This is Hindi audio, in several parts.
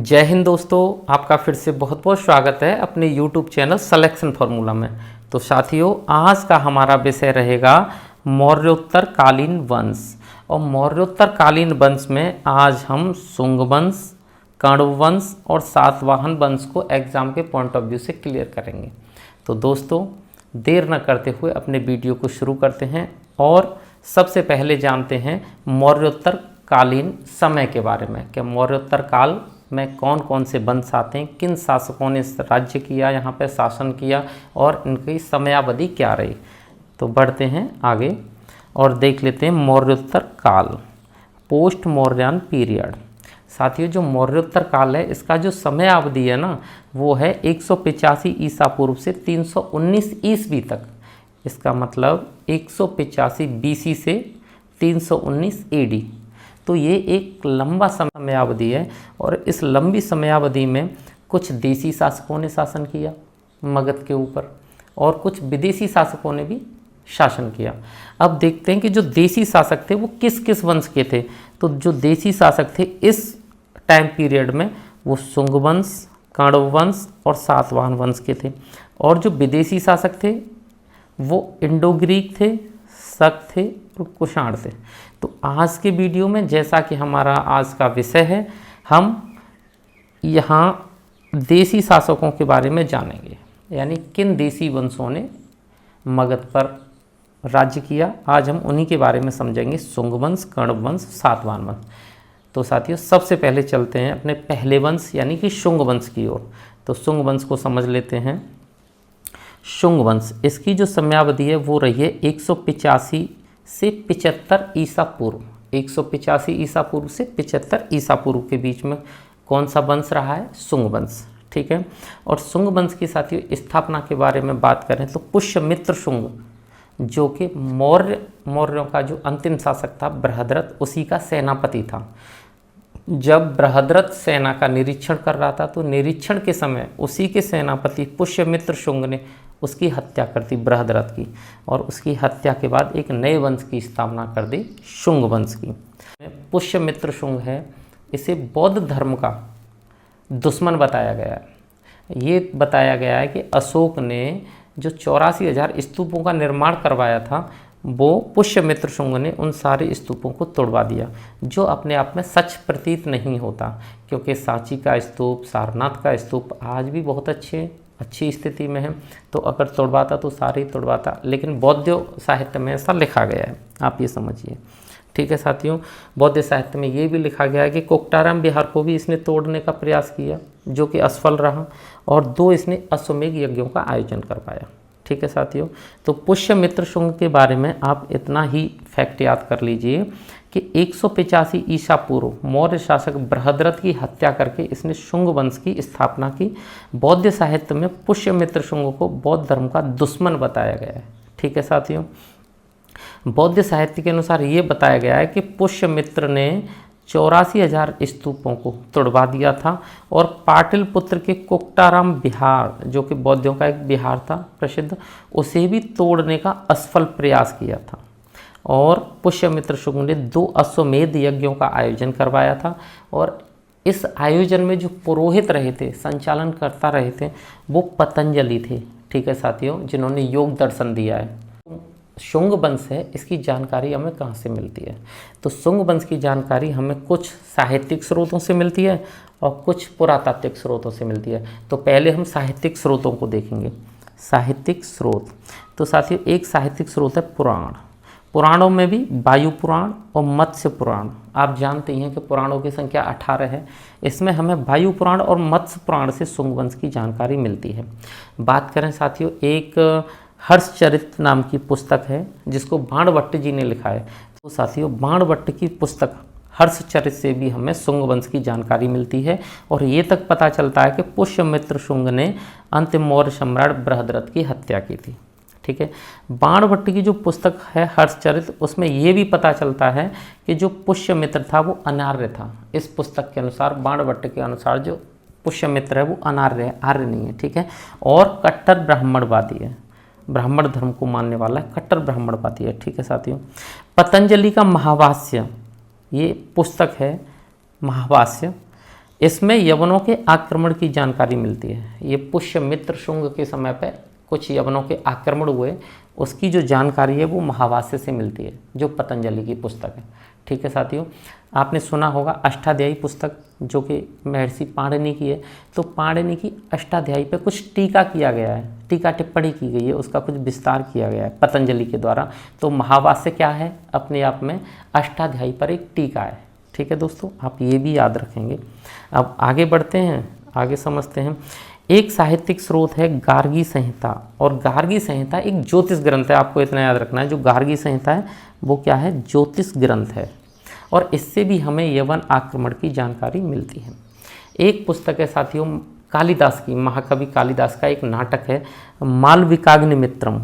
जय हिंद दोस्तों, आपका फिर से बहुत बहुत स्वागत है अपने YouTube चैनल सिलेक्शन फार्मूला में। तो साथियों, आज का हमारा विषय रहेगा मौर्योत्तर कालीन वंश। और मौर्योत्तर कालीन वंश में आज हम शुंग वंश, कण्व वंश और सातवाहन वंश को एग्जाम के पॉइंट ऑफ व्यू से क्लियर करेंगे। तो दोस्तों, देर न करते हुए अपने वीडियो को शुरू करते हैं और सबसे पहले जानते हैं मौर्योत्तर कालीन समय के बारे में। कि मौर्योत्तर काल में कौन कौन से वंश आते हैं, किन शासकों ने राज्य किया, यहाँ पे शासन किया और इनकी समयावधि क्या रही। तो बढ़ते हैं आगे और देख लेते हैं मौर्योत्तर काल, पोस्ट मौर्यन पीरियड। साथियों, जो मौर्योत्तर काल है इसका जो समयावधि है ना, वो है 185 ईसा पूर्व से 319 ईस्वी तक। इसका मतलब 185 BC से 319 AD। तो ये एक लंबा समयावधि है और इस लंबी समयावधि में कुछ देसी शासकों ने शासन किया मगध के ऊपर और कुछ विदेशी शासकों ने भी शासन किया। अब देखते हैं कि जो देसी शासक थे वो किस किस वंश के थे। तो जो देसी शासक थे इस टाइम पीरियड में वो शुंग वंश, कण्व वंश और सातवाहन वंश के थे। और जो विदेशी शासक थे वो इंडो ग्रीक थे, शक थे और कुषाण थे। तो आज के वीडियो में, जैसा कि हमारा आज का विषय है, हम यहाँ देसी शासकों के बारे में जानेंगे, यानी किन देसी वंशों ने मगध पर राज्य किया। आज हम उन्हीं के बारे में समझेंगे, शुंग वंश, कण्व वंश, सातवाहन वंश। तो साथियों, सबसे पहले चलते हैं अपने पहले वंश यानी कि शुंग वंश की ओर। तो शुंग वंश को समझ लेते हैं। शुंग वंश, इसकी जो समयावधि है वो रही है 185 से 75 ईसा पूर्व। 185 ईसा पूर्व से 75 ईसा पूर्व के बीच में कौन सा वंश रहा है? शुंग वंश। ठीक है। और शुंग वंश की साथियों स्थापना के बारे में बात करें तो पुष्यमित्र शुंग, जो कि मौर्यों का जो अंतिम शासक था बृहद्रथ, उसी का सेनापति था। जब बृहद्रथ सेना का निरीक्षण कर रहा था तो निरीक्षण के समय उसी के सेनापति पुष्यमित्र शुंग ने उसकी हत्या कर दी, बृहद्रथ की। और उसकी हत्या के बाद एक नए वंश की स्थापना कर दी, शुंग वंश की। पुष्यमित्र शुंग है, इसे बौद्ध धर्म का दुश्मन बताया गया है। ये बताया गया है कि अशोक ने जो 84,000 स्तूपों का निर्माण करवाया था, वो पुष्यमित्र शुंग ने उन सारे स्तूपों को तोड़वा दिया, जो अपने आप में सच प्रतीत नहीं होता। क्योंकि सांची का स्तूप, सारनाथ का स्तूप आज भी बहुत अच्छी स्थिति में है। तो अगर तोड़वाता तो सारे ही तोड़वाता, लेकिन बौद्ध साहित्य में ऐसा लिखा गया है, आप ये समझिए। ठीक है साथियों, बौद्ध साहित्य में ये भी लिखा गया है कि कोकटाराम विहार को भी इसने तोड़ने का प्रयास किया, जो कि असफल रहा। और 2 इसने अश्वमेध यज्ञों का आयोजन करवाया। ठीक है साथियों, तो पुष्यमित्र शुंग के बारे में आप इतना ही फैक्ट याद कर लीजिए कि 185 ईसा पूर्व मौर्य शासक बृहद्रथ की हत्या करके इसने शुंग वंश की स्थापना की। बौद्ध साहित्य में पुष्यमित्र शुंग को बौद्ध धर्म का दुश्मन बताया गया है। ठीक है साथियों, बौद्ध साहित्य के अनुसार ये बताया गया है कि पुष्यमित्र ने 84,000 स्तूपों को तोड़वा दिया था और पाटलिपुत्र के कोकटाराम विहार, जो कि बौद्धों का एक विहार था प्रसिद्ध, उसे भी तोड़ने का असफल प्रयास किया था। और पुष्यमित्र शुंग ने 2 अश्वमेध यज्ञों का आयोजन करवाया था। और इस आयोजन में जो पुरोहित रहे थे, संचालन करता रहे थे, वो पतंजलि थे। ठीक है साथियों, जिन्होंने योग दर्शन दिया है। शुंग वंश है, इसकी जानकारी हमें कहाँ से मिलती है? तो शुंग वंश की जानकारी हमें कुछ साहित्यिक स्रोतों से मिलती है और कुछ पुरातात्विक स्रोतों से मिलती है। तो पहले हम साहित्यिक स्रोतों को देखेंगे। साहित्यिक स्रोत, तो साथियों एक साहित्यिक स्रोत है पुराण। पुराणों में भी वायु पुराण और मत्स्य पुराण, आप जानते हैं कि पुराणों की संख्या 18 है। इसमें हमें वायु पुराण और मत्स्य पुराण से शुंग वंश की जानकारी मिलती है। बात करें साथियों, एक हर्षचरित नाम की पुस्तक है जिसको बाणभट्ट जी ने लिखा है। तो साथियों बाणभट्ट की पुस्तक हर्षचरित से भी हमें शुंग वंश की जानकारी मिलती है। और ये तक पता चलता है कि पुष्यमित्र शुंग ने अंतिम मौर्य सम्राट बृहद्रथ की हत्या की थी। ठीक है, बाणभट्ट की जो पुस्तक है हर्षचरित, उसमें ये भी पता चलता है कि जो पुष्यमित्र था वो अनार्य था। इस पुस्तक के अनुसार, बाणभट्ट के अनुसार, जो पुष्यमित्र है वो अनार्य है, आर्य नहीं है। ठीक है, और कट्टर ब्राह्मणवादी है, ब्राह्मण धर्म को मानने वाला है, कट्टर ब्राह्मणवादी है। ठीक है साथियों, पतंजलि का महाभाष्य, ये पुस्तक है महाभाष्य, इसमें यवनों के आक्रमण की जानकारी मिलती है। ये पुष्यमित्र शुंग के समय पे कुछ यवनों के आक्रमण हुए, उसकी जो जानकारी है वो महाभाष्य से मिलती है, जो पतंजलि की पुस्तक है। ठीक है साथियों, आपने सुना होगा अष्टाध्यायी पुस्तक जो कि महर्षि पाणिनि की है। तो पाणिनि की अष्टाध्यायी पे कुछ टीका किया गया है, टीका टिप्पणी की गई है, उसका कुछ विस्तार किया गया है पतंजलि के द्वारा। तो महाभाष्य क्या है, अपने आप में अष्टाध्यायी पर एक टीका है। ठीक है दोस्तों, आप ये भी याद रखेंगे। अब आगे बढ़ते हैं, आगे समझते हैं। एक साहित्यिक स्रोत है गार्गी संहिता, और गार्गी संहिता एक ज्योतिष ग्रंथ है। आपको इतना याद रखना है, जो गार्गी संहिता है वो क्या है, ज्योतिष ग्रंथ है, और इससे भी हमें यवन आक्रमण की जानकारी मिलती है। एक पुस्तक है साथियों कालिदास की, महाकवि कालिदास का एक नाटक है मालविकाग्निमित्रम।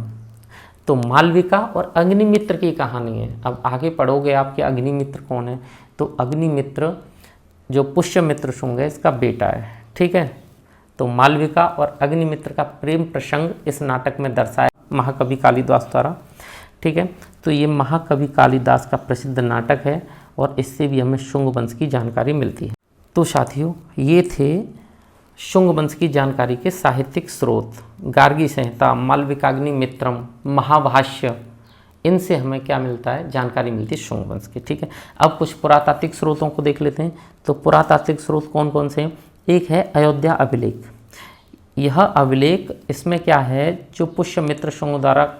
तो मालविका और अग्निमित्र की कहानी है। अब आगे पढ़ोगे आपके अग्निमित्र कौन है, तो अग्निमित्र जो पुष्यमित्र शुंग है इसका बेटा है। ठीक है, तो मालविका और अग्निमित्र का प्रेम प्रसंग इस नाटक में दर्शाया महाकवि कालिदास द्वारा। ठीक है, तो ये महाकवि कालिदास का प्रसिद्ध नाटक है, और इससे भी हमें शुंग वंश की जानकारी मिलती है। तो साथियों, ये थे शुंग वंश की जानकारी के साहित्यिक स्रोत, गार्गी संहिता, मालविकाग्निमित्रम, महाभाष्य, इनसे हमें क्या मिलता है, जानकारी मिलती है शुंग वंश की। ठीक है, अब कुछ पुरातात्विक स्रोतों को देख लेते हैं। तो पुरातात्विक स्रोत कौन कौन से हैं, एक है अयोध्या अभिलेख। यह अभिलेख, इसमें क्या है, जो पुष्यमित्र शुंग द्वारा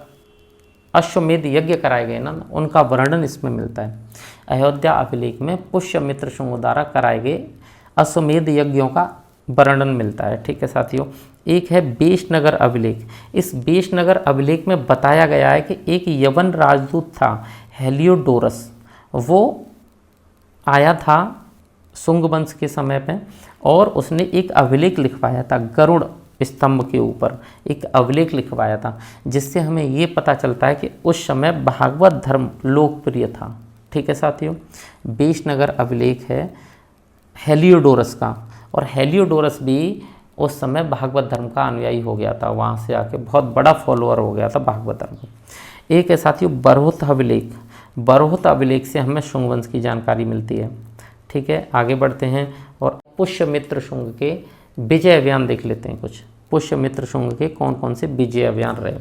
अश्वमेध यज्ञ कराए गए ना, उनका वर्णन इसमें मिलता है। अयोध्या अभिलेख में पुष्यमित्र शुंग द्वारा कराए गए अश्वमेध यज्ञों का वर्णन मिलता है। ठीक है साथियों, एक है बेशनगर अभिलेख। इस बेशनगर अभिलेख में बताया गया है कि एक यवन राजदूत था हेलियोडोरस, वो आया था शुंग वंश के समय पे, और उसने एक अभिलेख लिखवाया था गरुड़ स्तंभ के ऊपर, एक अभिलेख लिखवाया था, जिससे हमें ये पता चलता है कि उस समय भागवत धर्म लोकप्रिय था। ठीक है साथियों, बेशनगर अभिलेख है हेलियोडोरस का, और हेलियोडोरस भी उस समय भागवत धर्म का अनुयायी हो गया था, वहाँ से आके बहुत बड़ा फॉलोअर हो गया था भागवत धर्म का। एक है साथियों बरहुत अभिलेख। बरहुत अभिलेख से हमें शुंग वंश की जानकारी मिलती है। ठीक है, आगे बढ़ते हैं और पुष्यमित्र शुंग के विजय अभियान देख लेते हैं। कुछ पुष्यमित्र शुंग के कौन कौन से विजय अभियान रहे।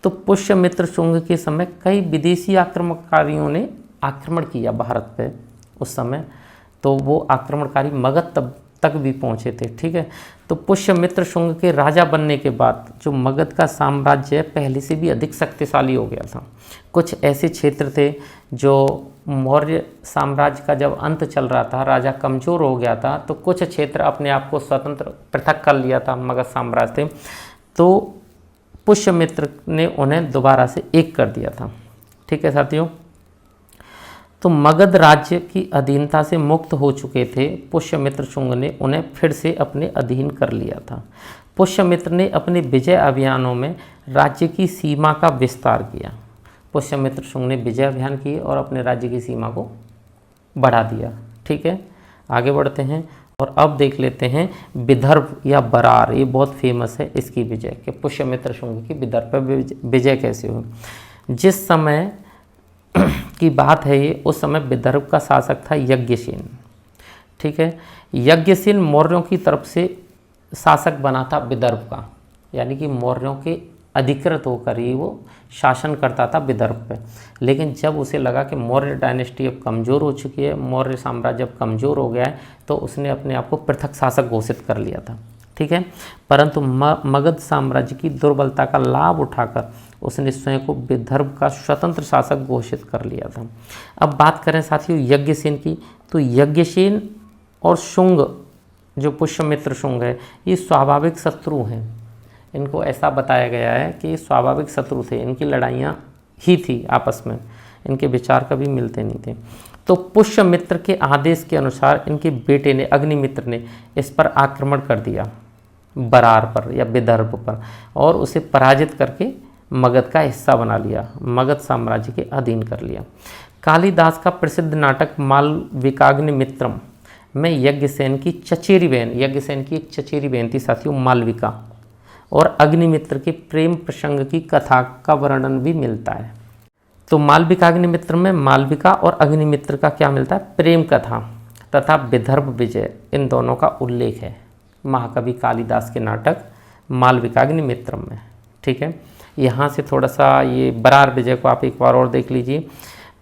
तो पुष्यमित्र शुंग के समय कई विदेशी आक्रमणकारियों ने आक्रमण किया भारत पे उस समय, तो वो आक्रमणकारी मगध तक भी पहुँचे थे। ठीक है, तो पुष्यमित्र शुंग के राजा बनने के बाद जो मगध का साम्राज्य पहले से भी अधिक शक्तिशाली हो गया था। कुछ ऐसे क्षेत्र थे जो मौर्य साम्राज्य का जब अंत चल रहा था, राजा कमज़ोर हो गया था, तो कुछ क्षेत्र अपने आप को स्वतंत्र पृथक कर लिया था मगध साम्राज्य से, तो पुष्यमित्र ने उन्हें दोबारा से एक कर दिया था। ठीक है साथियों, तो मगध राज्य की अधीनता से मुक्त हो चुके थे पुष्यमित्र शुंग ने उन्हें फिर से अपने अधीन कर लिया था। पुष्यमित्र ने अपने विजय अभियानों में राज्य की सीमा का विस्तार किया। पुष्यमित्र शुंग ने विजय अभियान किए और अपने राज्य की सीमा को बढ़ा दिया। ठीक है, आगे बढ़ते हैं और अब देख लेते हैं विदर्भ या बरार। ये बहुत फेमस है इसकी विजय, कि पुष्यमित्र शुंग की विदर्भ पर विजय कैसे हुई। जिस समय की बात है ये, उस समय विदर्भ का शासक था यज्ञसेन। ठीक है, यज्ञसेन मौर्यों की तरफ से शासक बना था विदर्भ का, यानी कि मौर्यों के अधिकृत होकर ही वो शासन करता था विदर्भ पे। लेकिन जब उसे लगा कि मौर्य डायनेस्टी अब कमज़ोर हो चुकी है, मौर्य साम्राज्य अब कमज़ोर हो गया है, तो उसने अपने आप को पृथक शासक घोषित कर लिया था। ठीक है, परंतु मगध साम्राज्य की दुर्बलता का लाभ उठाकर उसने स्वयं को विदर्भ का स्वतंत्र शासक घोषित कर लिया था। अब बात करें साथियों यज्ञसेन की, तो यज्ञसेन और शुंग जो पुष्यमित्र शुंग है, ये स्वाभाविक शत्रु हैं। इनको ऐसा बताया गया है कि स्वाभाविक शत्रु थे, इनकी लड़ाइयाँ ही थी आपस में, इनके विचार कभी मिलते नहीं थे। तो पुष्यमित्र के आदेश के अनुसार इनके बेटे ने अग्निमित्र ने इस पर आक्रमण कर दिया, बरार पर या विदर्भ पर, और उसे पराजित करके मगध का हिस्सा बना लिया, मगध साम्राज्य के अधीन कर लिया। कालिदास का प्रसिद्ध नाटक मालविकाग्निमित्रम में यज्ञसेन की चचेरी बहन, यज्ञसेन की एक चचेरी बहन थी साथियों मालविका, और अग्निमित्र के प्रेम प्रसंग की कथा का वर्णन भी मिलता है। तो मालविकाग्निमित्र में मालविका और अग्निमित्र का क्या मिलता है, प्रेम कथा। तथा विदर्भ विजय, इन दोनों का उल्लेख है महाकवि कालिदास के नाटक मालविकाग्निमित्रम में। ठीक है, यहाँ से थोड़ा सा ये बरार विजय को आप एक बार और देख लीजिए।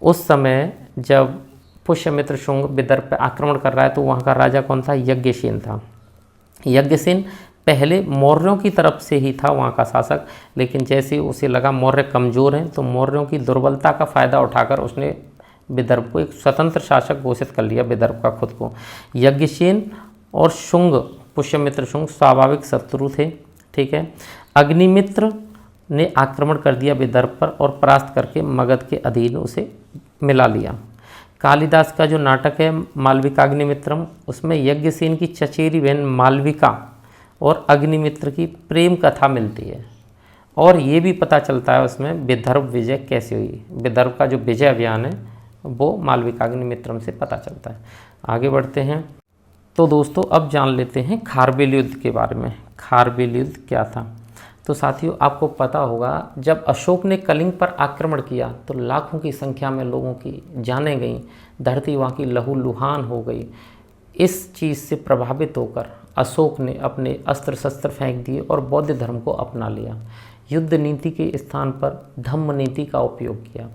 उस समय जब पुष्यमित्र शुंग विदर्भ पर आक्रमण कर रहा है तो वहाँ का राजा कौन था? यज्ञसेन था। यज्ञसेन पहले मौर्यों की तरफ से ही था वहाँ का शासक, लेकिन जैसे उसे लगा मौर्य कमज़ोर हैं तो मौर्यों की दुर्बलता का फ़ायदा उठाकर उसने विदर्भ को एक स्वतंत्र शासक घोषित कर लिया, विदर्भ का खुद को। यज्ञसेन और शुंग, पुष्यमित्र शुंग स्वाभाविक शत्रु थे। ठीक है, अग्निमित्र ने आक्रमण कर दिया विदर्भ पर और परास्त करके मगध के अधीन उसे मिला लिया। कालिदास का जो नाटक है मालविकाग्निमित्रम, उसमें यज्ञसेन की चचेरी बहन मालविका और अग्निमित्र की प्रेम कथा मिलती है और ये भी पता चलता है उसमें विदर्भ विजय कैसे हुई। विदर्भ का जो विजय अभियान है वो मालविकाग्निमित्रम से पता चलता है। आगे बढ़ते हैं तो दोस्तों अब जान लेते हैं खारवेल युद्ध के बारे में। खारवेल युद्ध क्या था? तो साथियों आपको पता होगा जब अशोक ने कलिंग पर आक्रमण किया तो लाखों की संख्या में लोगों की जानें गईं, धरती वहाँ की लहूलुहान हो गई। इस चीज़ से प्रभावित होकर अशोक ने अपने अस्त्र शस्त्र फेंक दिए और बौद्ध धर्म को अपना लिया। युद्ध नीति के स्थान पर धम्म नीति का उपयोग किया।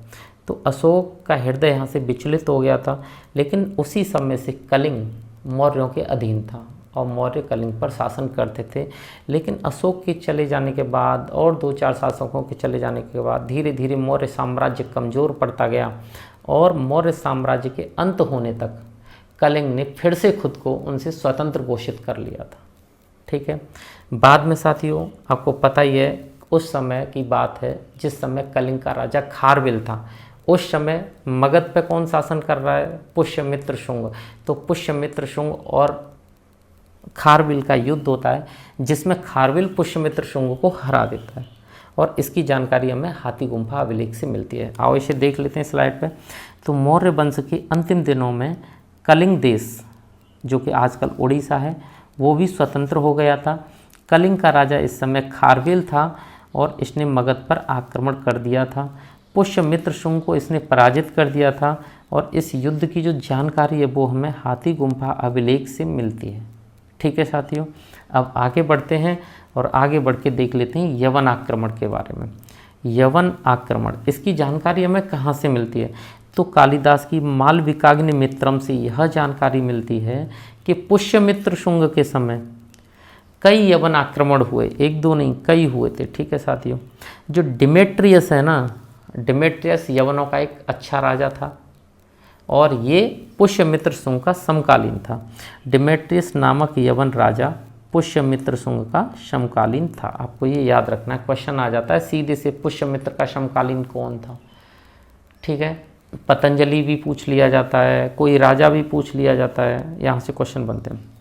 तो अशोक का हृदय यहाँ से विचलित हो गया था, लेकिन उसी समय से कलिंग मौर्यों के अधीन था और मौर्य कलिंग पर शासन करते थे। लेकिन अशोक के चले जाने के बाद और 2-4 शासकों के चले जाने के बाद धीरे धीरे मौर्य साम्राज्य कमज़ोर पड़ता गया और मौर्य साम्राज्य के अंत होने तक कलिंग ने फिर से खुद को उनसे स्वतंत्र घोषित कर लिया था। ठीक है, बाद में साथियों आपको पता ही है उस समय की बात है जिस समय कलिंग का राजा खारवेल था। उस समय मगध पे कौन शासन कर रहा है? पुष्यमित्र शुंग। तो पुष्यमित्र शुंग और खारवेल का युद्ध होता है जिसमें खारवेल पुष्यमित्र शुंग को हरा देता है और इसकी जानकारी हमें हाथी गुम्फा अभिलेख से मिलती है। आओ इसे देख लेते हैं स्लाइड पे। तो मौर्य वंश के अंतिम दिनों में कलिंग देश जो कि आजकल उड़ीसा है वो भी स्वतंत्र हो गया था। कलिंग का राजा इस समय खारवेल था और इसने मगध पर आक्रमण कर दिया था। पुष्यमित्र शुंग को इसने पराजित कर दिया था और इस युद्ध की जो जानकारी है वो हमें हाथी गुम्फा अभिलेख से मिलती है। ठीक है साथियों, अब आगे बढ़ते हैं और आगे बढ़ के देख लेते हैं यवन आक्रमण के बारे में। यवन आक्रमण, इसकी जानकारी हमें कहाँ से मिलती है? तो कालिदास की मालविकाग्निमित्रम से यह जानकारी मिलती है कि पुष्यमित्र शुंग के समय कई यवन आक्रमण हुए, 1-2 नहीं कई हुए थे। ठीक है साथियों, जो डिमेट्रियस है ना, डिमेट्रियस यवनों का एक अच्छा राजा था और ये पुष्यमित्र शुंग का समकालीन था। डिमेट्रियस नामक यवन राजा पुष्यमित्र शुंग का समकालीन था। आपको ये याद रखना है, क्वेश्चन आ जाता है सीधे से पुष्यमित्र का समकालीन कौन था। ठीक है, पतंजलि भी पूछ लिया जाता है, कोई राजा भी पूछ लिया जाता है, यहाँ से क्वेश्चन बनते हैं।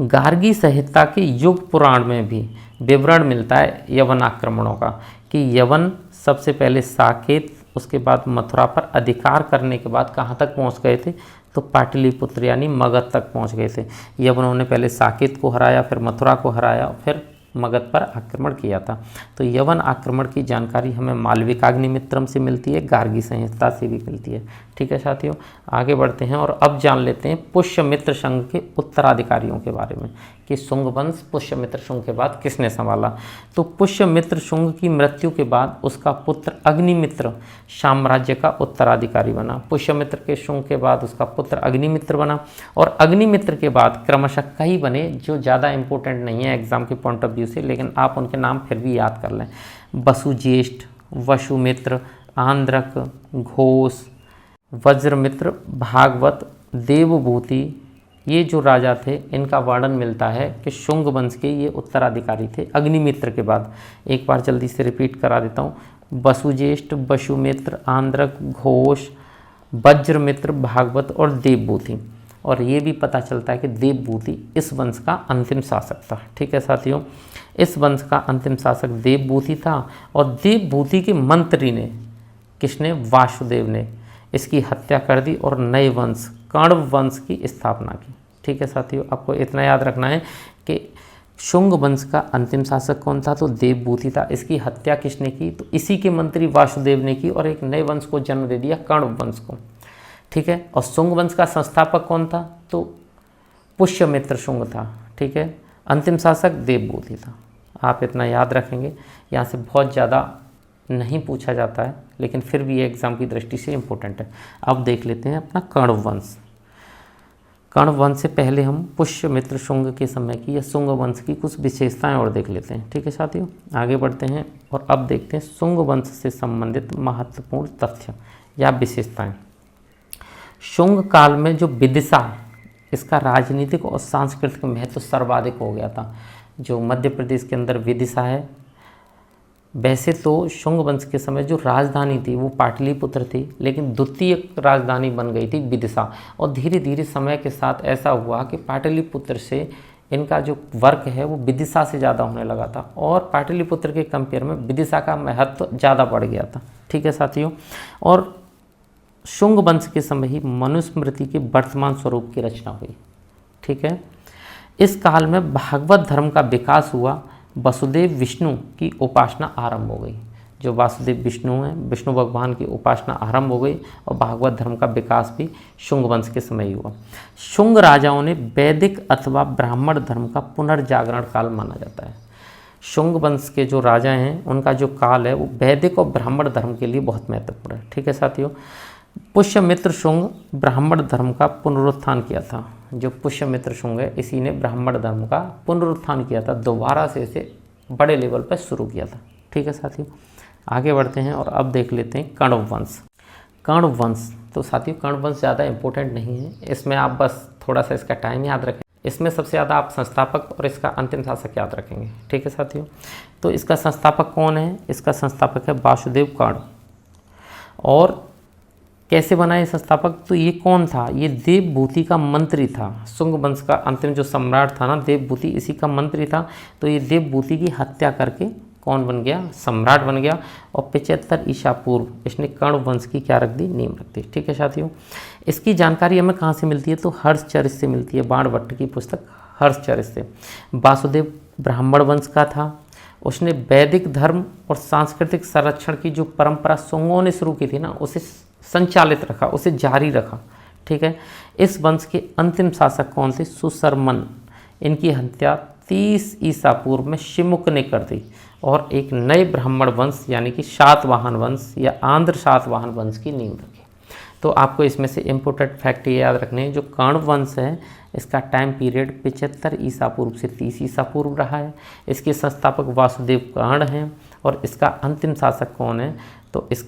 गार्गी संहिता के युग पुराण में भी विवरण मिलता है यवन आक्रमणों का कि यवन सबसे पहले साकेत, उसके बाद मथुरा पर अधिकार करने के बाद कहाँ तक पहुँच गए थे? तो पाटलिपुत्र यानी मगध तक पहुँच गए थे। यवनों ने पहले साकेत को हराया, फिर मथुरा को हराया, फिर मगध पर आक्रमण किया था। तो यवन आक्रमण की जानकारी हमें मालविकाग्निमित्रम से मिलती है, गार्गी संहिता से भी मिलती है। ठीक है साथियों, आगे बढ़ते हैं और अब जान लेते हैं पुष्यमित्र शुंग के उत्तराधिकारियों के बारे में कि शुंग वंश पुष्यमित्र शुंग के बाद किसने संभाला। तो पुष्यमित्र शुंग की मृत्यु के बाद उसका पुत्र अग्निमित्र साम्राज्य का उत्तराधिकारी बना। पुष्यमित्र के शुंग के बाद उसका पुत्र अग्निमित्र बना और अग्निमित्र के बाद क्रमशः कई बने जो ज़्यादा इंपॉर्टेंट नहीं है एग्जाम के पॉइंट ऑफ व्यू से, लेकिन आप उनके नाम फिर भी याद कर लें। वसुज्येष्ठ, वसुमित्र, आंद्रक, घोष, वज्रमित्र, भागवत, देवभूति, ये जो राजा थे इनका वर्णन मिलता है कि शुंग वंश के ये उत्तराधिकारी थे अग्निमित्र के बाद। एक बार जल्दी से रिपीट करा देता हूँ, वसुज्येष्ठ, वसुमित्र, आंद्रक, घोष, वज्रमित्र, भागवत और देवभूति। और ये भी पता चलता है कि देवभूति इस वंश का अंतिम शासक था। ठीक है साथियों, इस वंश का अंतिम शासक देवभूति था और देवभूति के मंत्री ने किसने? वासुदेव ने इसकी हत्या कर दी और नए वंश कण्व वंश की स्थापना की। ठीक है साथियों, आपको इतना याद रखना है कि शुंग वंश का अंतिम शासक कौन था? तो देवभूति था। इसकी हत्या किसने की? तो इसी के मंत्री वासुदेव ने की और एक नए वंश को जन्म दे दिया, कण्व वंश को। ठीक है। और शुंग वंश का संस्थापक कौन था? तो पुष्यमित्र शुंग था, ठीक है। अंतिम शासक देवभूति था। आप इतना याद रखेंगे, यहाँ से बहुत ज़्यादा नहीं पूछा जाता है, लेकिन फिर भी ये एग्जाम की दृष्टि से इम्पोर्टेंट है। अब देख लेते हैं अपना कर्ण वंश। कर्ण वंश से पहले हम पुष्यमित्र शुंग के समय की या शुंग वंश की कुछ विशेषताएं और देख लेते हैं, ठीक है साथियों। आगे बढ़ते हैं और अब देखते हैं शुंग वंश से संबंधित महत्वपूर्ण तथ्य या विशेषताएं। शुंग काल में जो विदिशा, इसका राजनीतिक और सांस्कृतिक महत्व सर्वाधिक हो गया था। जो मध्य प्रदेश के अंदर विदिशा है, वैसे तो शुंग वंश के समय जो राजधानी थी वो पाटलिपुत्र थी, लेकिन द्वितीय राजधानी बन गई थी विदिशा। और धीरे धीरे समय के साथ ऐसा हुआ कि पाटलिपुत्र से इनका जो वर्क है वो विदिशा से ज़्यादा होने लगा था, और पाटलिपुत्र के कंपेयर में विदिशा का महत्व ज़्यादा बढ़ गया था, ठीक है साथियों। और शुंग वंश के समय ही मनुस्मृति के वर्तमान स्वरूप की रचना हुई, ठीक है। इस काल में भागवत धर्म का विकास हुआ, वसुदेव विष्णु की उपासना आरंभ हो गई। जो वासुदेव विष्णु हैं, विष्णु भगवान की उपासना आरंभ हो गई, और भागवत धर्म का विकास भी शुंग वंश के समय ही हुआ। शुंग राजाओं ने वैदिक अथवा ब्राह्मण धर्म का पुनर्जागरण काल माना जाता है। शुंग वंश के जो राजा हैं उनका जो काल है वो वैदिक और ब्राह्मण धर्म के लिए बहुत महत्वपूर्ण है, ठीक है साथियों। पुष्यमित्र शुंग ब्राह्मण धर्म का पुनरुत्थान किया था। जो पुष्यमित्र शुंग है, इसी ने ब्राह्मण धर्म का पुनरुत्थान किया था, दोबारा से इसे बड़े लेवल पर शुरू किया था, ठीक है साथियों। आगे बढ़ते हैं और अब देख लेते हैं कर्ण वंश। कर्ण वंश, तो साथियों कर्ण वंश ज़्यादा इंपॉर्टेंट नहीं है, इसमें आप बस थोड़ा सा इसका टाइम याद रखें। इसमें सबसे ज़्यादा आप संस्थापक और इसका अंतिम शासक याद रखेंगे, ठीक है साथियों। तो इसका संस्थापक कौन है? इसका संस्थापक है वासुदेव कर्ण। और कैसे बना ये संस्थापक? तो ये कौन था? ये देवभूति का मंत्री था। शुंग वंश का अंतिम जो सम्राट था ना, देवभूति, इसी का मंत्री था। तो ये देवभूति की हत्या करके कौन बन गया? सम्राट बन गया। और 75 ईसा पूर्व इसने कर्ण वंश की क्या रख दी? नींव रख दी, ठीक है साथियों। इसकी जानकारी हमें कहाँ से मिलती है? तो हर्षचरित से मिलती है, बाणभट्ट की पुस्तक हर्षचरित से। वासुदेव ब्राह्मण वंश का था। उसने वैदिक धर्म और सांस्कृतिक संरक्षण की जो परंपरा शुंगों ने शुरू की थी ना, उसे संचालित रखा, उसे जारी रखा, ठीक है। इस वंश के अंतिम शासक कौन थे? सुशर्मन। इनकी हत्या 30 ईसा पूर्व में शिमुक ने कर दी, और एक नए ब्राह्मण वंश यानी कि सातवाहन वंश या आंध्र सातवाहन वंश की नींव रखी। तो आपको इसमें से इम्पोर्टेंट फैक्ट ये याद रखने हैं, जो कर्ण वंश है इसका टाइम पीरियड 75 ईसा पूर्व से 30 ईसा पूर्व रहा है। इसके संस्थापक वासुदेव कर्ण हैं, और इसका अंतिम शासक कौन है? तो इस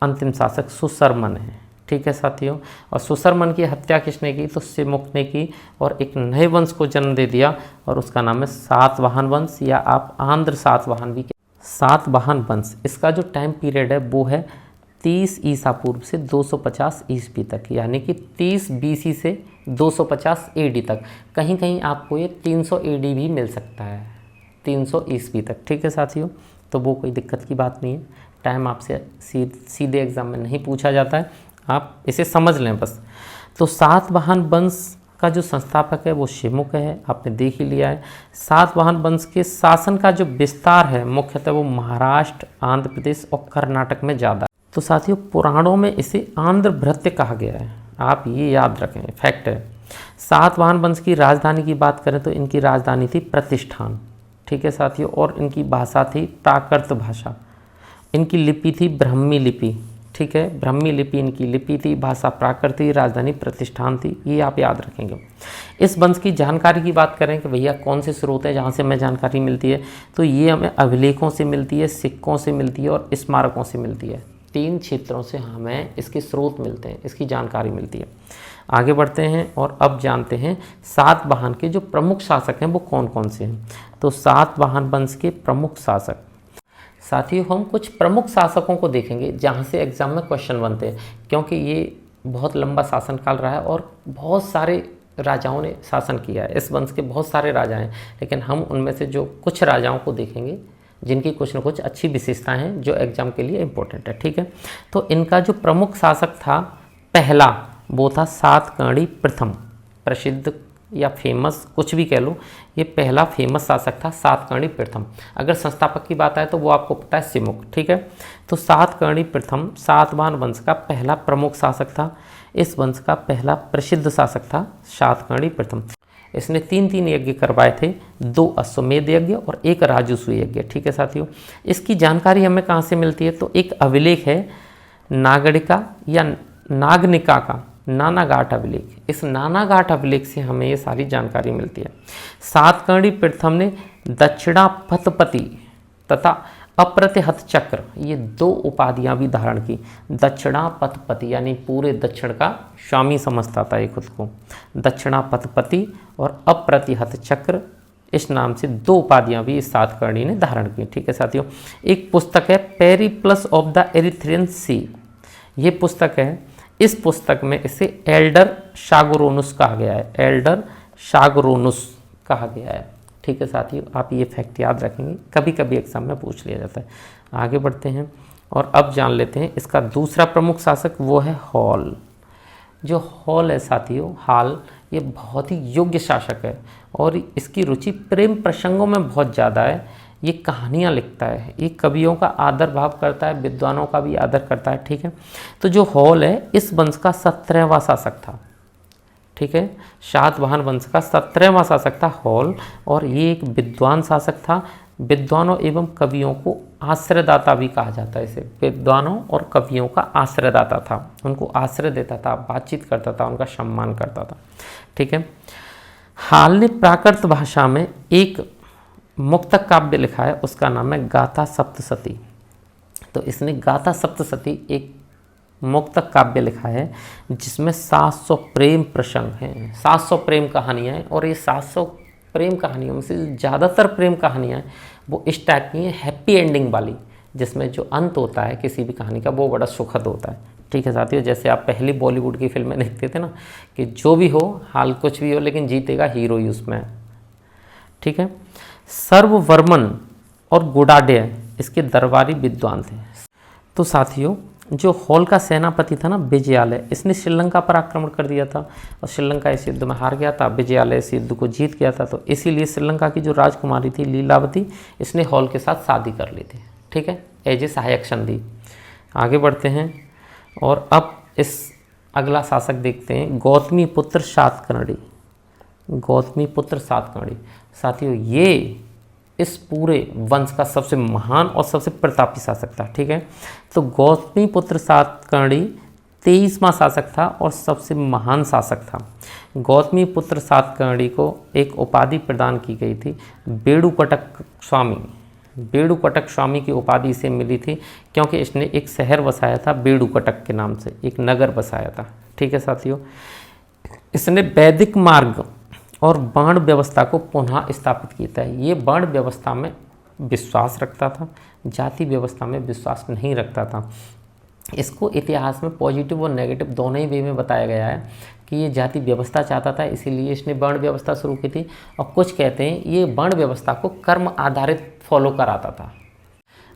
अंतिम शासक सुशर्मन है, ठीक है साथियों। और सुशर्मन की हत्या किसने की? तो शिमुक ने की, और एक नए वंश को जन्म दे दिया, और उसका नाम है सातवाहन वंश, या आप आंध्र सातवाहन भी। सातवाहन वंश, इसका जो टाइम पीरियड है वो है 30 ईसा पूर्व से 250 ईस्वी तक, यानी कि 30 BC से 250 AD तक। कहीं कहीं आपको ये 300 AD भी मिल सकता है, 300 ईस्वी तक, ठीक है साथियों। तो वो कोई दिक्कत की बात नहीं है, टाइम आपसे सीधे एग्जाम में नहीं पूछा जाता है, आप इसे समझ लें बस। तो सातवाहन वंश का जो संस्थापक है वो शिमुक है, आपने देख ही लिया है। सातवाहन वंश के शासन का जो विस्तार है मुख्यतः वो महाराष्ट्र, आंध्र प्रदेश और कर्नाटक में ज़्यादा है। तो साथियों पुराणों में इसे आंध्र भृत्य कहा गया है, आप ये याद रखें, फैक्ट है। सातवाहन वंश की राजधानी की बात करें तो इनकी राजधानी थी प्रतिष्ठान, ठीक है साथियों। और इनकी भाषा थी प्राकृत भाषा। इनकी लिपि थी ब्राह्मी लिपि, ठीक है, ब्राह्मी लिपि इनकी लिपि थी, भाषा प्राकृत थी, राजधानी प्रतिष्ठान थी, ये आप याद रखेंगे। इस वंश की जानकारी की बात करें कि भैया कौन से स्रोत है जहाँ से हमें जानकारी मिलती है, तो ये हमें अभिलेखों से मिलती है, सिक्कों से मिलती है और स्मारकों से मिलती है। 3 क्षेत्रों से हमें इसके स्रोत मिलते हैं, इसकी जानकारी मिलती है। आगे बढ़ते हैं और अब जानते हैं सातवाहन के जो प्रमुख शासक हैं वो कौन कौन से हैं। तो सातवाहन वंश के प्रमुख शासक, साथियों हम कुछ प्रमुख शासकों को देखेंगे जहाँ से एग्जाम में क्वेश्चन बनते हैं, क्योंकि ये बहुत लंबा शासनकाल रहा है और बहुत सारे राजाओं ने शासन किया है। इस वंश के बहुत सारे राजा हैं, लेकिन हम उनमें से जो कुछ राजाओं को देखेंगे जिनकी कुछ न कुछ अच्छी विशेषताएं हैं जो एग्जाम के लिए इम्पोर्टेंट है, ठीक है। तो इनका जो प्रमुख शासक था पहला, वो था सातकर्णी प्रथम, प्रसिद्ध या फेमस कुछ भी कह लो, ये पहला फेमस शासक था सातकर्णी प्रथम। अगर संस्थापक की बात आए तो वो आपको पता है सिमुक, ठीक है। तो सातकर्णी प्रथम सातवाहन वंश का पहला प्रमुख शासक था। इस वंश का पहला प्रसिद्ध शासक था सातकर्णी प्रथम। इसने 3 यज्ञ करवाए थे, 2 अश्वमेध यज्ञ और 1 राजस्व यज्ञ, ठीक है साथियों। इसकी जानकारी हमें कहाँ से मिलती है, तो एक अभिलेख है नागरिका या नागनिका का नानाघाट अभिलेख। इस नानाघाट अभिलेख से हमें ये सारी जानकारी मिलती है। सातकर्णी प्रथम ने दक्षिणापथपति तथा अप्रतिहत चक्र, ये 2 उपाधियां भी धारण की। दक्षिणापथपति यानी पूरे दक्षिण का स्वामी समझता था ये खुद को, दक्षिणापथपति और अप्रतिहत चक्र, इस नाम से 2 उपाधियां भी इस सातकर्णी ने धारण की, ठीक है साथियों। एक पुस्तक है पेरिप्लस ऑफ द एरिथ्रियन सी, ये पुस्तक है। इस पुस्तक में इसे एल्डर शागोरोनुस कहा गया है, एल्डर शागोरोनुस कहा गया है, ठीक है साथियों। आप ये फैक्ट याद रखेंगे, कभी कभी एग्जाम में पूछ लिया जाता है। आगे बढ़ते हैं और अब जान लेते हैं इसका दूसरा प्रमुख शासक, वो है हॉल। जो हॉल है साथियों, हाल, ये बहुत ही योग्य शासक है और इसकी रुचि प्रेम प्रसंगों में बहुत ज़्यादा है। ये कहानियाँ लिखता है, ये कवियों का आदर भाव करता है, विद्वानों का भी आदर करता है, ठीक है। तो जो हॉल है इस वंश का 17वां शासक था, ठीक है। सातवाहन वंश का 17वां शासक था हॉल, और ये एक विद्वान शासक था। विद्वानों एवं कवियों को आश्रयदाता भी कहा जाता है इसे, विद्वानों और कवियों का आश्रयदाता था, उनको आश्रय देता था, बातचीत करता था, उनका सम्मान करता था, ठीक है। हाल ने प्राकृत भाषा में एक मुक्तक काव्य लिखा है, उसका नाम है गाथा सप्तशती। तो इसने गाथा सप्तशती एक मुक्तक काव्य लिखा है जिसमें 700 प्रेम प्रसंग हैं, 700 प्रेम कहानियाँ हैं। और ये 700 प्रेम कहानियों में से ज़्यादातर प्रेम कहानियाँ वो इस टाइप की हैं, हैप्पी एंडिंग वाली, जिसमें जो अंत होता है किसी भी कहानी का वो बड़ा सुखद होता है, ठीक है साथियों। जैसे आप पहली बॉलीवुड की फिल्में देखते थे ना, कि जो भी हो, हाल कुछ भी हो, लेकिन जीतेगा हीरो ही उसमें, ठीक है। सर्ववर्मन और गुडाडेय इसके दरबारी विद्वान थे। तो साथियों, जो हॉल का सेनापति था ना विजयालय, इसने श्रीलंका पर आक्रमण कर दिया था और श्रीलंका इस युद्ध में हार गया था। विजयालय इस युद्ध को जीत गया था, तो इसीलिए श्रीलंका की जो राजकुमारी थी लीलावती, इसने हॉल के साथ शादी कर ली थी, ठीक है, एज ए सहायक संधि। आगे बढ़ते हैं और अब इस अगला शासक देखते हैं, गौतमी पुत्र सातकर्णी। गौतमी पुत्र सातकर्णी साथियों, ये इस पूरे वंश का सबसे महान और सबसे प्रतापी शासक था, ठीक है। तो गौतमी पुत्र सातकर्णी 23वां शासक था और सबसे महान शासक था। गौतमी पुत्र सातकर्णी को एक उपाधि प्रदान की गई थी, बेड़ुकटक स्वामी। बेड़ुकटक स्वामी की उपाधि इसे मिली थी क्योंकि इसने एक शहर बसाया था बेड़ुकटक के नाम से, एक नगर बसाया था, ठीक है साथियों। इसने वैदिक मार्ग और वर्ण व्यवस्था को पुनः स्थापित किया था। ये वर्ण व्यवस्था में विश्वास रखता था, जाति व्यवस्था में विश्वास नहीं रखता था। इसको इतिहास में पॉजिटिव और नेगेटिव दोनों ही वे में बताया गया है कि ये जाति व्यवस्था चाहता था, इसीलिए इसने वर्ण व्यवस्था शुरू की थी। और कुछ कहते हैं ये वर्ण व्यवस्था को कर्म आधारित फॉलो कराता था।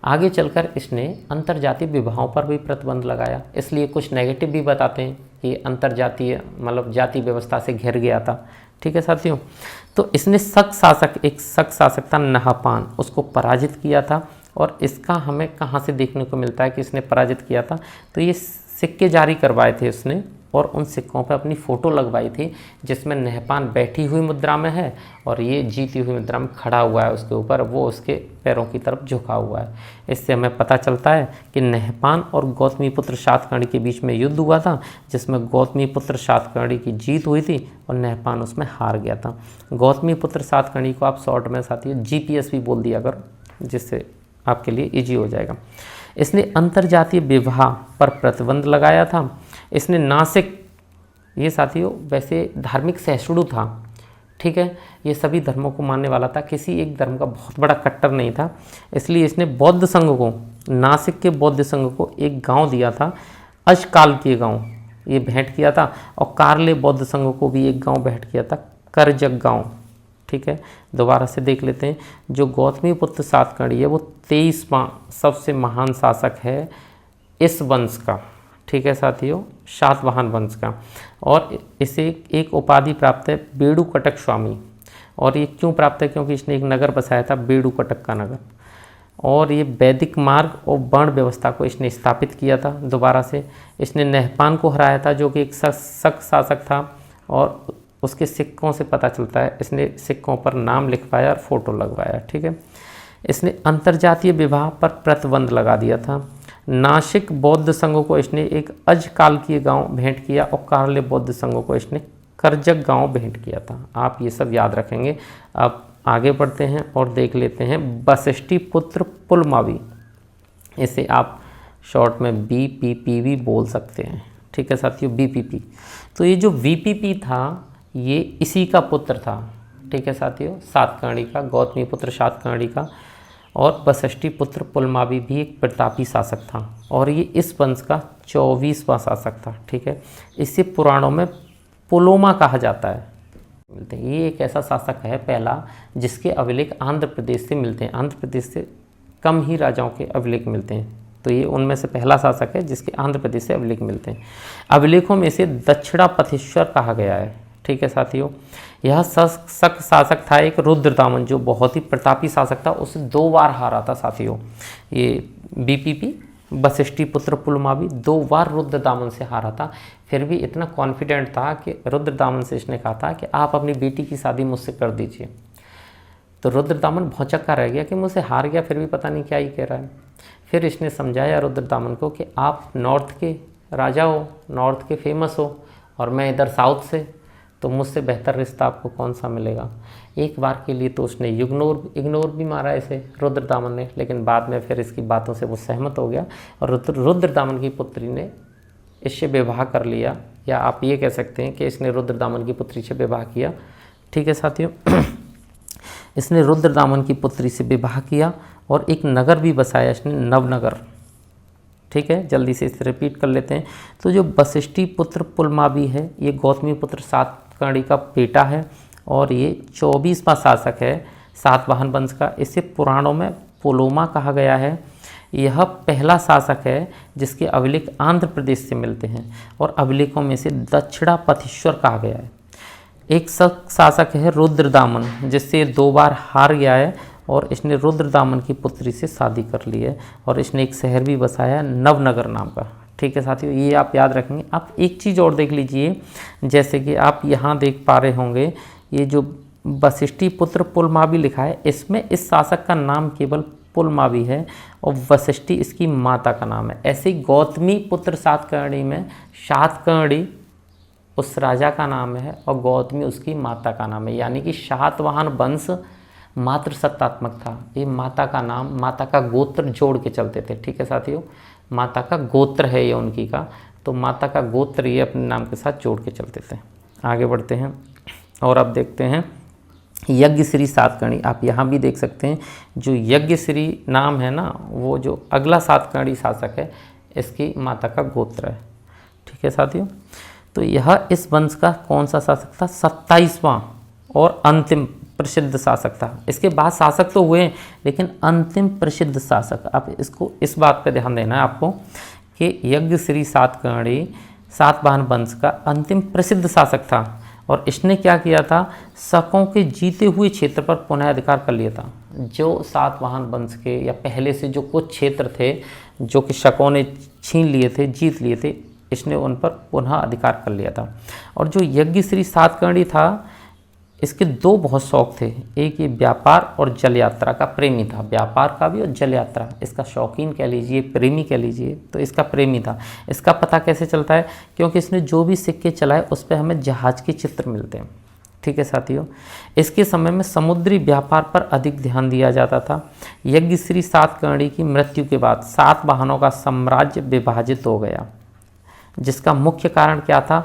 आगे चलकर इसने अंतर्जातीय विवाहों पर भी प्रतिबंध लगाया, इसलिए कुछ नेगेटिव भी बताते हैं कि अंतर्जातीय मतलब जाति व्यवस्था से घिर गया था, ठीक है साथियों। तो इसने एक शक शासक था नहापान, उसको पराजित किया था। और इसका हमें कहाँ से देखने को मिलता है कि इसने पराजित किया था, तो ये सिक्के जारी करवाए थे उसने और उन सिक्कों पर अपनी फ़ोटो लगवाई थी जिसमें नहपान बैठी हुई मुद्रा में है और ये जीती हुई मुद्रा में खड़ा हुआ है, उसके ऊपर वो उसके पैरों की तरफ झुका हुआ है। इससे हमें पता चलता है कि नहपान और गौतमीपुत्र सातकर्णी के बीच में युद्ध हुआ था, जिसमें गौतमीपुत्र सातकर्णी की जीत हुई थी और नहपान उसमें हार गया था। गौतमीपुत्र सातकर्णी को आप शॉर्ट में साथियों GPS भी बोल दिया करो, जिससे आपके लिए ईजी हो जाएगा। इसने अंतर्जातीय विवाह पर प्रतिबंध लगाया था। इसने नासिक, ये साथियों वैसे धार्मिक सहिष्णु था, ठीक है, ये सभी धर्मों को मानने वाला था, किसी एक धर्म का बहुत बड़ा कट्टर नहीं था। इसलिए इसने बौद्ध संघ को, नासिक के बौद्ध संघ को एक गांव दिया था, अशकालकीय गांव, ये भेंट किया था। और कार्ले बौद्ध संघ को भी एक गांव भेंट किया था, करजग गांव, ठीक है। दोबारा से देख लेते हैं, जो गौतमीपुत्र सातकर्णी है वो 23वां सबसे महान शासक है इस वंश का, ठीक है साथियों, सातवाहन वंश का। और इसे एक उपाधि प्राप्त है बेड़ू-कटक स्वामी। और ये क्यों प्राप्त है? क्योंकि इसने एक नगर बसाया था, बेड़ू-कटक का नगर। और ये वैदिक मार्ग और वर्ण व्यवस्था को इसने स्थापित किया था दोबारा से। इसने नहपान को हराया था, जो कि एक सख्त शासक था, और उसके सिक्कों से पता चलता है, इसने सिक्कों पर नाम लिखवाया और फोटो लगवाया, ठीक है। इसने अंतर्जातीय विवाह पर प्रतिबंध लगा दिया था। नासिक बौद्ध संघों को इसने एक अजकालकीय गांव भेंट किया, और कार्य बौद्ध संघों को इसने करजक गांव भेंट किया था। आप ये सब याद रखेंगे। अब आगे बढ़ते हैं और देख लेते हैं वशिष्ठी पुत्र पुलमावी। इसे आप शॉर्ट में BPP भी बोल सकते हैं, ठीक है साथियों, BPP। तो ये जो VPP था ये इसी का पुत्र था, ठीक है साथियों, सातकर्णी का, गौतमी पुत्र सातकर्णी का। और वशिष्ठी पुत्र पुलमावी भी एक प्रतापी शासक था, और ये इस वंश का 24वां शासक था, ठीक है। इसे पुराणों में पुलोमा कहा जाता है। मिलते हैं, ये एक ऐसा शासक है पहला जिसके अभिलेख आंध्र प्रदेश से मिलते हैं। आंध्र प्रदेश से कम ही राजाओं के अभिलेख मिलते हैं, तो ये उनमें से पहला शासक है जिसके आंध्र प्रदेश से अभिलेख मिलते हैं। अभिलेखों में से दक्षिणापथेश्वर कहा गया है, ठीक है साथियों। यह सख्त शासक था एक रुद्रदामन, जो बहुत ही प्रतापी शासक था, उसे 2 बार हारा था साथियों। ये BPP वशिष्ठी पुत्र पुलमावी 2 बार रुद्रदामन से हारा था। फिर भी इतना कॉन्फिडेंट था कि रुद्रदामन से इसने कहा था कि आप अपनी बेटी की शादी मुझसे कर दीजिए। तो रुद्रदामन भौचक्का रह गया कि मुझसे हार गया, फिर भी पता नहीं क्या ही कह रहा है। फिर इसने समझाया रुद्रदामन को कि आप नॉर्थ के राजा हो, नॉर्थ के फेमस हो, और मैं इधर साउथ से, तो मुझसे बेहतर रिश्ता आपको कौन सा मिलेगा। एक बार के लिए तो उसने इग्नोर भी मारा इसे रुद्रदामन ने, लेकिन बाद में फिर इसकी बातों से वो सहमत हो गया, और रुद्रदामन की पुत्री ने इससे विवाह कर लिया, या आप ये कह सकते हैं कि इसने रुद्रदामन की पुत्री से विवाह किया, ठीक है साथियों। इसने रुद्रदामन की पुत्री से विवाह किया और एक नगर भी बसाया इसने, नवनगर, ठीक है। जल्दी से इसे रिपीट कर लेते हैं। तो जो वशिष्ठी पुत्र पुलमावी है, ये गौतमी पुत्र सातकर्णी का बेटा है, और ये 24वां शासक है सातवाहन वंश का। इसे पुराणों में पुलोमा कहा गया है। यह पहला शासक है जिसके अभिलेख आंध्र प्रदेश से मिलते हैं, और अभिलेखों में से दक्षिणापथेश्वर कहा गया है। एक शासक है रुद्रदामन, जिससे 2 बार हार गया है, और इसने रुद्रदामन की पुत्री से शादी कर ली है, और इसने एक शहर भी बसाया नवनगर नाम का, ठीक है साथियों। ये आप याद रखेंगे। आप एक चीज़ और देख लीजिए, जैसे कि आप यहाँ देख पा रहे होंगे, ये जो वशिष्ठी पुत्र पुलमावी लिखा है, इसमें इस शासक का नाम केवल पुलमावी है, और वशिष्ठी इसकी माता का नाम है। ऐसे ही गौतमी पुत्र सातकर्णी में सातकर्णी उस राजा का नाम है, और गौतमी उसकी माता का नाम है, यानी कि सातवाहन वंश मातृ सत्तात्मक था। ये माता का नाम, माता का गोत्र जोड़ के चलते थे, ठीक है साथियों। माता का गोत्र है ये उनकी का, तो माता का गोत्र ये अपने नाम के साथ जोड़ के चलते थे। आगे बढ़ते हैं और अब देखते हैं यज्ञश्री सातकर्णी। आप यहाँ भी देख सकते हैं, जो यज्ञश्री नाम है ना, वो जो अगला सातकर्णी शासक है, इसकी माता का गोत्र है, ठीक है साथियों। तो यह इस वंश का कौन सा शासक था? 27वां और अंतिम प्रसिद्ध शासक था। इसके बाद शासक तो हुए, लेकिन अंतिम प्रसिद्ध शासक, आप इसको इस बात पर ध्यान देना है आपको कि यज्ञश्री सातकर्णी सातवाहन वंश का अंतिम प्रसिद्ध शासक था। और इसने क्या किया था? शकों के जीते हुए क्षेत्र पर पुनः अधिकार कर लिया था। जो सातवाहन वंश के या पहले से जो कुछ क्षेत्र थे जो कि शकों ने छीन लिए थे, जीत लिए थे, इसने उन पर पुनः अधिकार कर लिया था। और जो यज्ञश्री सातकर्णी था, इसके 2 बहुत शौक थे। एक ये व्यापार और जल यात्रा का प्रेमी था, व्यापार का भी और जल यात्रा, इसका शौकीन कह लीजिए, प्रेमी कह लीजिए, तो इसका प्रेमी था। इसका पता कैसे चलता है? क्योंकि इसने जो भी सिक्के चलाए उस पर हमें जहाज के चित्र मिलते हैं, ठीक है साथियों। इसके समय में समुद्री व्यापार पर अधिक ध्यान दिया जाता था। यज्ञश्री सातकर्णी की मृत्यु के बाद सातवाहनों का साम्राज्य विभाजित हो गया, जिसका मुख्य कारण क्या था?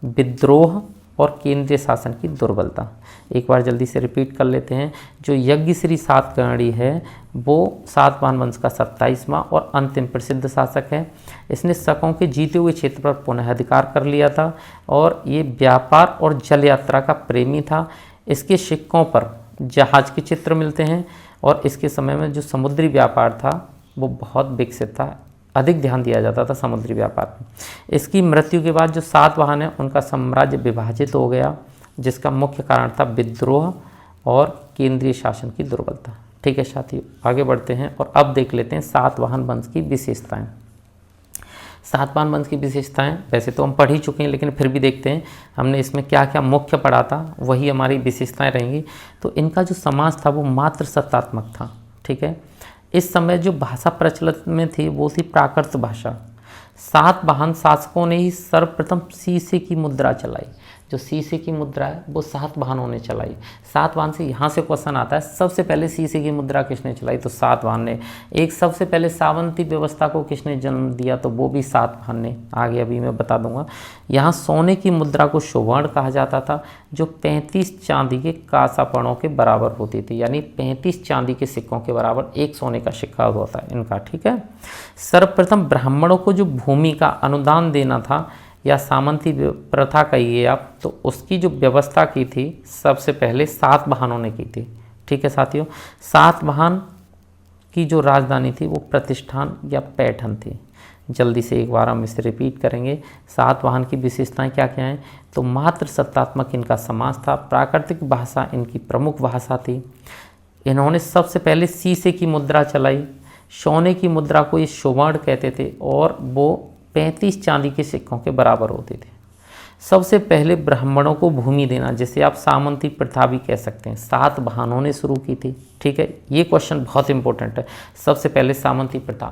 विद्रोह और केंद्रीय शासन की दुर्बलता। एक बार जल्दी से रिपीट कर लेते हैं। जो यज्ञश्री सातकर्णी है वो सातवाहन वंश का 27वां और अंतिम प्रसिद्ध शासक है। इसने शकों के जीते हुए क्षेत्र पर पुनः अधिकार कर लिया था, और ये व्यापार और जल यात्रा का प्रेमी था। इसके सिक्कों पर जहाज के चित्र मिलते हैं, और इसके समय में जो समुद्री व्यापार था वो बहुत विकसित था। अधिक ध्यान दिया जाता था समुद्री व्यापार में। इसकी मृत्यु के बाद जो सातवाहन है उनका साम्राज्य विभाजित हो गया, जिसका मुख्य कारण था विद्रोह और केंद्रीय शासन की दुर्बलता। ठीक है साथियों, आगे बढ़ते हैं और अब देख लेते हैं सातवाहन वंश की विशेषताएं। सातवाहन वंश की विशेषताएं वैसे तो हम पढ़ ही चुके हैं, लेकिन फिर भी देखते हैं हमने इसमें क्या क्या मुख्य पढ़ा था, वही हमारी विशेषताएं रहेंगी। तो इनका जो समाज था वो मात्र सत्तात्मक था। ठीक है, इस समय जो भाषा प्रचलित में थी वो थी प्राकृत भाषा। सातवाहन शासकों ने ही सर्वप्रथम शीशे की मुद्रा चलाई। जो शीशे की मुद्रा है वो सातवाहनों ने चलाई। सातवाहन से यहाँ से क्वेश्चन आता है, सबसे पहले शीशे की मुद्रा किसने चलाई? तो सातवाहन ने। एक सबसे पहले सावंती व्यवस्था को किसने जन्म दिया? तो वो भी सातवाहन ने। आगे अभी मैं बता दूंगा। यहाँ सोने की मुद्रा को सुवर्ण कहा जाता था, जो 35 चांदी के कांसापणों के बराबर होती थी, यानी 35 चांदी के सिक्कों के बराबर एक सोने का सिक्का होता है इनका। ठीक है, सर्वप्रथम ब्राह्मणों को जो भूमि का अनुदान देना था या सामंती प्रथा कहिए आप, तो उसकी जो व्यवस्था की थी सबसे पहले सातवाहनों ने की थी। ठीक है साथियों, सातवाहन की जो राजधानी थी वो प्रतिष्ठान या पैठन थी। जल्दी से एक बार हम इसे रिपीट करेंगे। सातवाहन की विशेषताएं क्या क्या हैं? तो मात्र सत्तात्मक इनका समाज था, प्राकृतिक भाषा इनकी प्रमुख भाषा थी, इन्होंने सबसे पहले शीशे की मुद्रा चलाई, सोने की मुद्रा को ये सुवर्ण कहते थे और वो 35 चांदी के सिक्कों के बराबर होते थे। सबसे पहले ब्राह्मणों को भूमि देना, जिसे आप सामंती प्रथा भी कह सकते हैं, सातवाहनों ने शुरू की थी। ठीक है, ये क्वेश्चन बहुत इंपॉर्टेंट है। सबसे पहले सामंती प्रथा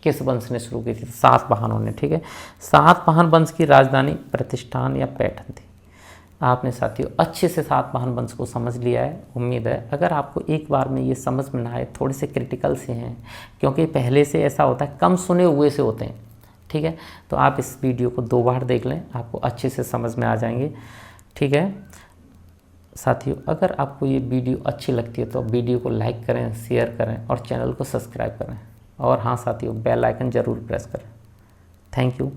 किस वंश ने शुरू की थी? सातवाहनों ने। ठीक है, सातवाहन वंश की राजधानी प्रतिष्ठान या पैठन थी। आपने साथियों अच्छे से सातवाहन वंश को समझ लिया है, उम्मीद है। अगर आपको एक बार में ये समझ में ना आए, थोड़े से क्रिटिकल से हैं, क्योंकि पहले से ऐसा होता है, कम सुने हुए से होते हैं। ठीक है, तो आप इस वीडियो को 2 बार देख लें, आपको अच्छे से समझ में आ जाएंगे। ठीक है साथियों, अगर आपको ये वीडियो अच्छी लगती है तो वीडियो को लाइक करें, शेयर करें और चैनल को सब्सक्राइब करें। और हाँ साथियों, बेल आइकन ज़रूर प्रेस करें। Thank you.